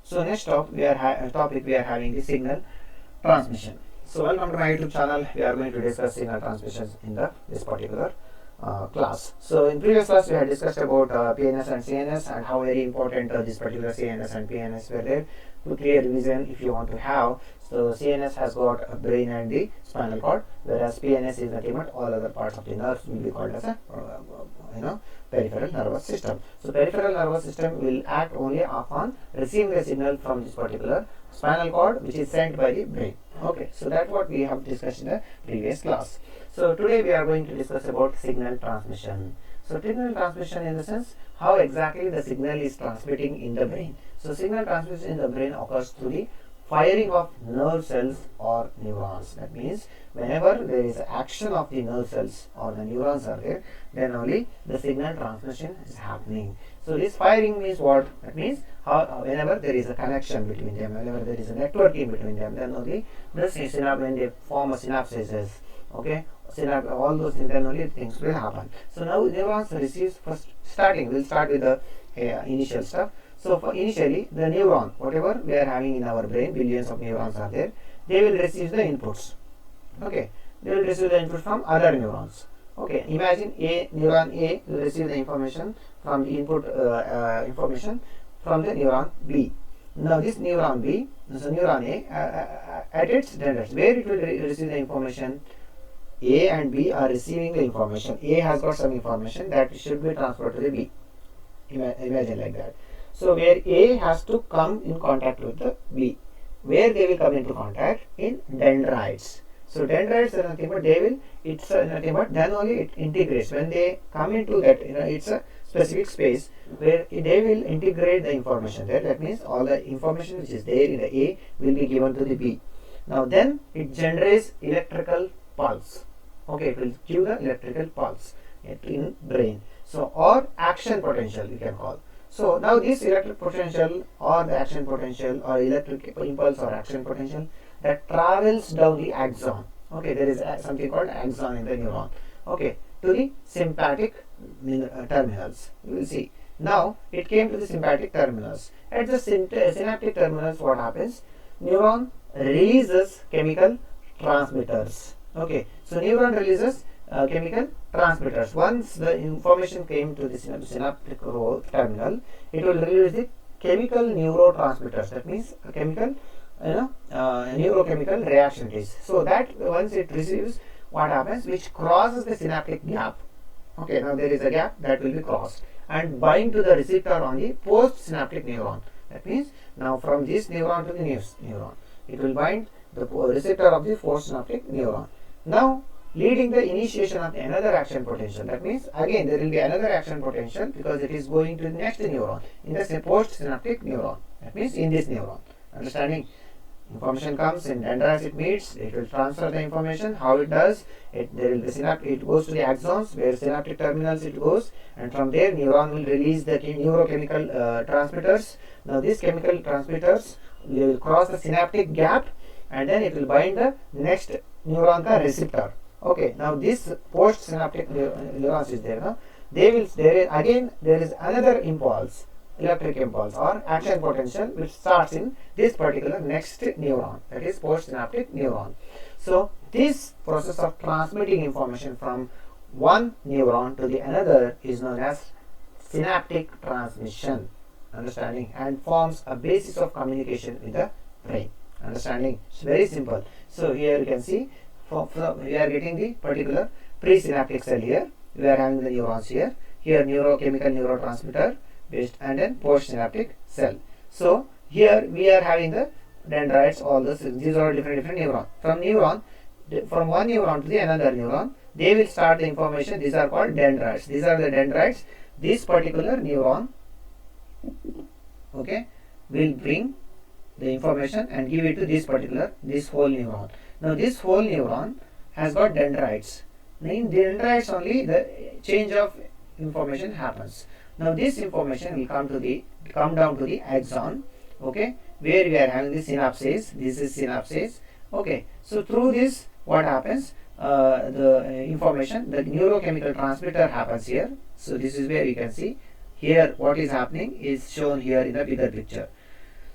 So next topic we are having the signal transmission. So welcome to my YouTube channel. We are going to discuss signal transmissions in this particular class. So in previous class we had discussed about PNS and CNS and how very important this particular CNS and PNS were there. Quickly a revision if you want to have. So CNS has got a brain and the spinal cord, whereas PNS is nothing but all other parts of the nerves will be called as a peripheral nervous system. So peripheral nervous system will act only upon receiving the signal from this particular spinal cord, which is sent by the brain. Okay, so that's what we have discussed in the previous class. So today we are going to discuss about signal transmission. So signal transmission in the sense how exactly the signal is transmitting in the brain. So signal transmission in the brain occurs through the firing of nerve cells or neurons. That means whenever there is action of the nerve cells or the neurons are there, then only the signal transmission is happening. So this firing means what? That means whenever there is a connection between them, whenever there is a networking between them, then only the synapse, when they form a synapses, okay, all those things, then only things will happen. So now neurons receives first starting. We'll start with the initial stuff. So for initially the neuron, whatever we are having in our brain, billions of neurons are there, they will receive the inputs. Okay, they will receive the input from other neurons. Okay, imagine neuron A will receive the information from the input information from the neuron B. Now this neuron B, so neuron A at its dendrites, where it will receive the information. A and B are receiving the information. A has got some information that should be transferred to the B. Imagine like that. So where A has to come in contact with the B, where they will come into contact in dendrites. So dendrites are nothing but nothing but then only it integrates. When they come into that, it's a specific space where they will integrate the information there. That means all the information which is there in the A will be given to the B. Now then it generates electrical pulse. Okay, it will give the electrical pulse in brain. So or action potential you can call. So now this electric potential or the action potential or electric impulse or action potential that travels down the axon. Okay, there is something called axon in the neuron. Okay, to the sympathetic terminals. You will see. Now it came to the sympathetic terminals. At the synaptic terminals, what happens? Neuron releases chemical transmitters. Okay, so neuron releases chemical transmitters. Once the information came to the synaptic terminal, it will release the chemical neurotransmitters. That means chemical, neurochemical reaction it is. So that once it receives, what happens? Which crosses the synaptic gap. Okay, now there is a gap that will be crossed and bind to the receptor on the postsynaptic neuron. That means now from this neuron to the next neuron, it will bind the receptor of the postsynaptic neuron. Now leading the initiation of another action potential. That means again there will be another action potential because it is going to the next neuron in the postsynaptic neuron. That means in this neuron. Understanding? Information comes in dendrites, it meets, it will transfer the information. How it does? It goes to the axons where synaptic terminals it goes, and from there neuron will release the neurochemical transmitters. Now these chemical transmitters will cross the synaptic gap and then it will bind the next neuron ka receptor. Okay, now this postsynaptic neurons is there. Now there is another impulse, electric impulse or action potential which starts in this particular next neuron, that is postsynaptic neuron. So this process of transmitting information from one neuron to the another is known as synaptic transmission. Understanding? And forms a basis of communication with the brain. Understanding? It's very simple. So here you can see we are getting the particular presynaptic cell here. We are having the neurons here. Here neurochemical neurotransmitter based and then postsynaptic cell. So here we are having the dendrites. All these are different neurons. From one neuron to the another neuron, they will start the information. These are called dendrites. These are the dendrites. This particular neuron, okay, will bring the information and give it to this whole neuron. Now this whole neuron has got dendrites. In dendrites only the change of information happens. Now this information will come down to the axon, okay, where we are having the synapses. This is synapses. Okay, so through this what happens? The information, the neurochemical transmitter happens here. So this is where you can see here what is happening is shown here in the bigger picture.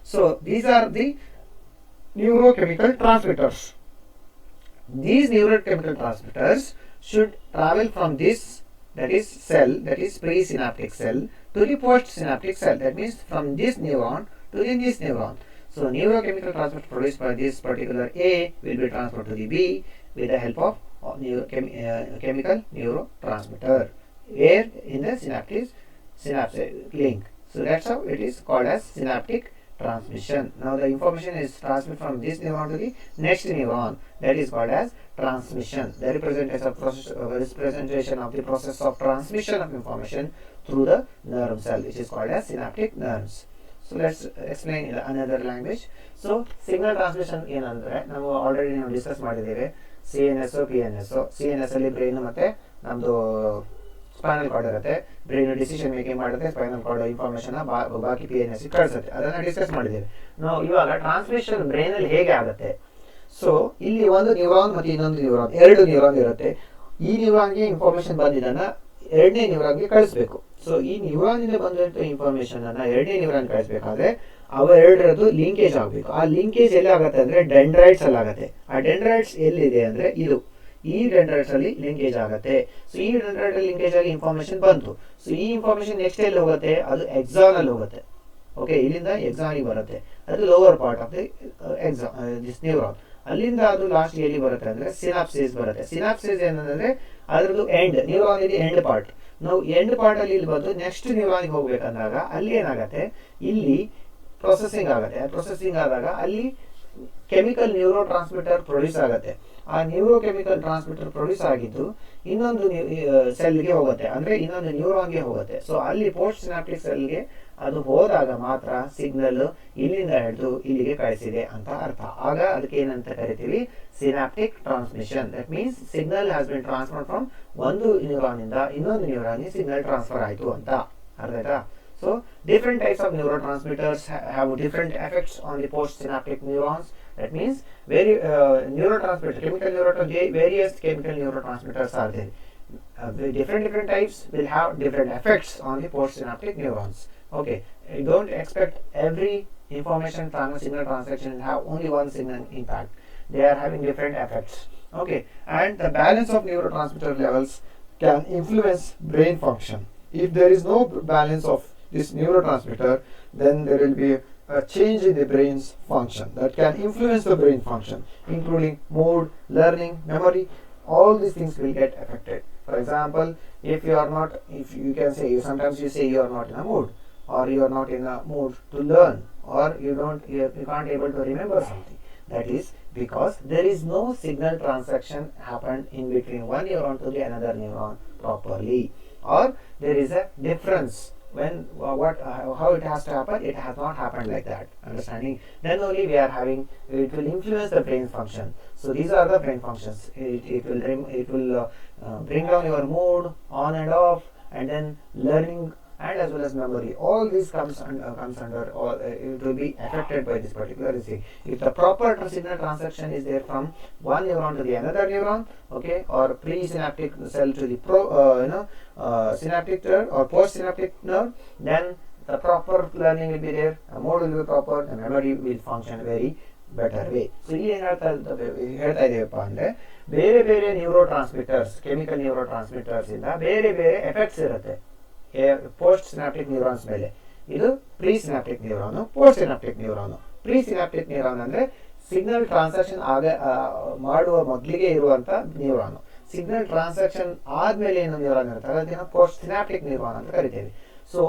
So these are the neurochemical transmitters. These neurochemical transmitters should travel from this, that is cell, that is presynaptic cell, to the postsynaptic cell. That means from this neuron to this neuron. So neurochemical transmitter produced by this particular A will be transferred to the B with the help of chemical neurotransmitter, where in the synapse link. So that's how it is called as synaptic transmission. Now the information is transmitted from this neuron to the next neuron. That is called as transmission. The representation of the process of transmission of information through the nerve cell, which is called as synaptic nerves. So let's explain in another language. So signal transmission ಏನಂದ್ರೆ ನಾವು already ನಾವು discuss ಮಾಡಿದ್ದೇವೆ. CNS, PNS. CNS ಅಲ್ಲಿ brain ಮತ್ತೆ ನಮ್ದು spinal cord ಇರುತ್ತೆ. Brain decision making ಮಾಡುತ್ತೆ, spinal cord information ಬಾಕಿ PNS ಕಳಿಸುತ್ತೆ. ಅದನ್ನ ಡಿಸ್ಕಸ್ ಮಾಡಿದ್ದೇವೆ. ನಾವು ಇವಾಗ ಟ್ರಾನ್ಸ್ಮಿಷನ್ ಬ್ರೈನ್ ಅಲ್ಲಿ ಹೇಗೆ ಆಗುತ್ತೆ. ಸೊ ಇಲ್ಲಿ ಒಂದು ನ್ಯೂರಾನ್ ಮತ್ತು ಇನ್ನೊಂದು ನ್ಯೂರಾನ್, ಎರಡು ನ್ಯೂರಾನ್ ಇರುತ್ತೆ. ಈ ನ್ಯೂರಾನ್ಗೆ ಇನ್ಫಾರ್ಮೇಶನ್ ಬಂದಿದ್ದನ್ನ ಎರಡನೇ ನ್ಯೂರಾನ್ಗೆ ಕಳಿಸ್ಬೇಕು. ಸೊ ಈ ನ್ಯೂರಾನ್ ಇಂದ ಬಂದಂತ ಇನ್ಫಾರ್ಮೇಶನ್ ಅನ್ನ ಎರಡನೇ ನ್ಯೂರಾನ್ ಕಳಿಸ್ಬೇಕಾದ್ರೆ ಅವೆರಡರದ್ದು ಲಿಂಕೇಜ್ ಆಗಬೇಕು. ಆ ಲಿಂಕೇಜ್ ಎಲ್ಲಿ ಆಗುತ್ತೆ ಅಂದ್ರೆ ಡೆಂಡ್ರೈಟ್ಸ್ ಅಲ್ಲಿ ಆಗುತ್ತೆ. ಆ ಡೆಂಡ್ರೈಟ್ಸ್ ಎಲ್ಲಿದೆ ಅಂದ್ರೆ ಇದು ಈ ಡೆಂಡ್ರೈಟ್ಸ್ ಅಲ್ಲಿ ಲಿಂಕೇಜ್ ಆಗುತ್ತೆ. ಸೊ ಈ ಡೆಂಡ್ರೈಟ್ ಅಲ್ಲಿ ಲಿಂಕೇಜ್ ಆಗಿ ಇನ್ಫಾರ್ಮೇಶನ್ ಬಂತು. ಸೊ ಈ ಇನ್ಫಾರ್ಮೇಶನ್ ನೆಕ್ಸ್ಟ್ ಎಲ್ಲಿ ಹೋಗುತ್ತೆ, ಅದು ಎಕ್ಸಾನ್ ಅಲ್ಲಿ ಹೋಗುತ್ತೆ. ಓಕೆ, ಇಲ್ಲಿಂದ ಎಕ್ಸಾನಿಗೆ ಬರುತ್ತೆ. ಅದು lower part of the this neuron. ಅಲ್ಲಿಂದ ಅದು ಲಾಸ್ಟ್ ಎಲ್ಲಿ ಬರುತ್ತೆ ಅಂದ್ರೆ ಸಿನಾಪ್ಸಿಸ್ ಬರುತ್ತೆ. ಸಿನಾಪ್ಸಿಸ್ ಏನಂದ್ರೆ ಅದರದ್ದು ಎಂಡ್, ನ್ಯೂರಾನ್ ಇದೆ ಎಂಡ್ ಪಾರ್ಟ್. ನಾವು ಎಂಡ್ ಪಾರ್ಟ್ ಅಲ್ಲಿ ಇಲ್ಲಿ ಬಂದು ನೆಕ್ಸ್ಟ್ ನ್ಯೂರಾನ್ಗೆ ಹೋಗ್ಬೇಕಂದಾಗ ಅಲ್ಲಿ ಏನಾಗುತ್ತೆ, ಇಲ್ಲಿ ಪ್ರೊಸೆಸಿಂಗ್ ಆಗುತ್ತೆ. ಪ್ರೊಸೆಸಿಂಗ್ ಆದಾಗ ಅಲ್ಲಿ ಕೆಮಿಕಲ್ ನ್ಯೂರೋ ಟ್ರಾನ್ಸ್ಮಿಟರ್ ಪ್ರೊಡ್ಯೂಸ್ ಆಗುತ್ತೆ. ಆ ನ್ಯೂರೋ ಕೆಮಿಕಲ್ ಟ್ರಾನ್ಸ್ಮಿಟರ್ ಪ್ರೊಡ್ಯೂಸ್ ಆಗಿದ್ದು ಇನ್ನೊಂದು ಸೆಲ್ಗೆ ಹೋಗುತ್ತೆ, ಅಂದ್ರೆ ಇನ್ನೊಂದು ನ್ಯೂರಾನ್ಗೆ ಹೋಗುತ್ತೆ. ಸೊ ಅಲ್ಲಿ ಪೋಸ್ಟ್ ಸಿನಾಪ್ಟಿಕ್ ಸೆಲ್ಗೆ ಅದು ಹೋದಾಗ ಮಾತ್ರ ಸಿಗ್ನಲ್ ಇಲ್ಲಿಂದ ಹಿಡಿದು ಇಲ್ಲಿಗೆ ಕಳಿಸಿದೆ ಅಂತ ಅರ್ಥ. ಆಗ ಅದಕ್ಕೆ ಏನಂತ ಕರಿತೀವಿ, synaptic transmission. That means signal has been transfer from ಒಂದು ನ್ಯೂರಾನ್ ಇಂದ ಇನ್ನೊಂದು ನ್ಯೂರಾನ್ಗೆ ಸಿಗ್ನಲ್ ಟ್ರಾನ್ಸ್ಫರ್ ಆಯಿತು ಅಂತ ಅರ್ಥ ಆಯ್ತಾ. So different types of neurotransmitters have different effects on the postsynaptic neurons. That means neurotransmitter, various chemical neurotransmitters are there. Different types will have different effects on the postsynaptic neurons. Okay, you don't expect every information signal transaction will have only one signal impact. They are having different effects. Okay, and the balance of neurotransmitter levels can influence brain function. If there is no balance of this neurotransmitter, then there will be a change in the brain's function that can influence the brain function, including mood, learning, memory. All these things will get affected. For example, if you can say, sometimes you say you are not in a mood, or you are not in a mood to learn, or you can't able to remember something. That is because there is no signal transaction happened in between one neuron to the another neuron properly, or there is a difference when how it has to happen. It has not happened like that, understanding. Then only we are having, it will influence the brain function. So these are the brain functions. It will bring down your mood on and off, and then learning, and as well as memory. All these comes under, or it will be affected by this particular thing. If the proper signal transaction is there from one neuron to the another neuron, okay, or presynaptic cell to the synaptic nerve or postsynaptic nerve, then the proper learning will be there, the mode will be proper, the memory will function very better way. So ಇಲ್ಲಿ ಏನು ಹೇಳ್ತಾ ಇದೀವಪ್ಪ ಅಂದ್ರೆ ಬೇರೆ ಬೇರೆ ನ್ಯೂರೋಟ್ರಾನ್ಸ್ಮಿಟರ್ಸ್, chemical ನ್ಯೂರೋಟ್ರಾನ್ಸ್ಮಿಟರ್ಸ್ ಇಂದ ಬೇರೆ ಬೇರೆ effects ಇರುತ್ತೆ ಪೋಸ್ಟ್ ಸಿನಾಪ್ಟಿಕ್ ನ್ಯೂರಾನ್ಸ್ ಮೇಲೆ. ಇದು pre synaptic neuron, post synaptic neuron. Pre synaptic neuron ಅಂದ್ರೆ ಸಿಗ್ನಲ್ ಟ್ರಾನ್ಸಾಕ್ಷನ್ ಮಾಡುವ ಮೊದಲಿಗೆ ಇರುವಂತ ನ್ಯೂರಾನ್. ಸಿಗ್ನಲ್ ಟ್ರಾನ್ಸಾಕ್ಷನ್ ಆದ್ಮೇಲೆ ಏನು ನ್ಯೂರಾನ್ ಇರುತ್ತೆ ಅದನ್ನ ಪೋಸ್ಟ್ ಸಿನಾಪ್ಟಿಕ್ ನ್ಯೂರಾನ್ ಅಂತ ಕರಿತೇವೆ. ಸೊ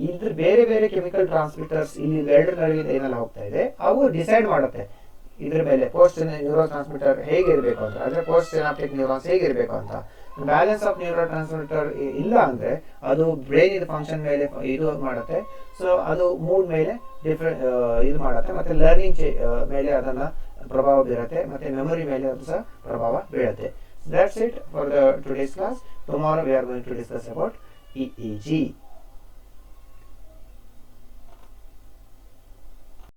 ಇದ್ರ ಬೇರೆ ಬೇರೆ ಕೆಮಿಕಲ್ ಟ್ರಾನ್ಸ್ಮಿಟರ್ಸ್ ಇಲ್ಲಿ ಎರಡರ ನಡುವೆ ಏನೆಲ್ಲ ಹೋಗ್ತಾ ಇದೆ ಅವು ಡಿಸೈಡ್ ಮಾಡುತ್ತೆ ಇದ್ರ ಮೇಲೆ ಪೋಸ್ಟ್ ನ್ಯೂರೋ ಟ್ರಾನ್ಸ್ಮಿಟರ್ ಹೇಗಿರಬೇಕು ಅಂತ, ಅಂದ್ರೆ ಪೋಸ್ಟ್ ಸಿನಾಪ್ಟಿಕ್ ನ್ಯೂರಾನ್ಸ್ ಹೇಗಿರಬೇಕು ಅಂತ. ಬ್ಯಾಲೆನ್ಸ್ ಆಫ್ ನ್ಯೂರೋ ಟ್ರಾನ್ಸ್ಮಿಟರ್ ಇಲ್ಲ ಅಂದ್ರೆ ಅದು ಬ್ರೈನ್ ಫಂಕ್ಷನ್ ಮೇಲೆ ಇದು ಮಾಡುತ್ತೆ. ಸೊ ಅದು ಮೂಡ್ ಮೇಲೆ ಇದು ಮಾಡುತ್ತೆ, ಮತ್ತೆ ಲರ್ನಿಂಗ್ ಮೇಲೆ ಅದನ್ನ ಪ್ರಭಾವ ಬೀರುತ್ತೆ, ಮತ್ತೆ ಮೆಮೊರಿ ಮೇಲೆ ಅದು ಸಹ ಪ್ರಭಾವ ಬೀಳುತ್ತೆ. That's it for the today's class. Tomorrow we are going to discuss about EEG.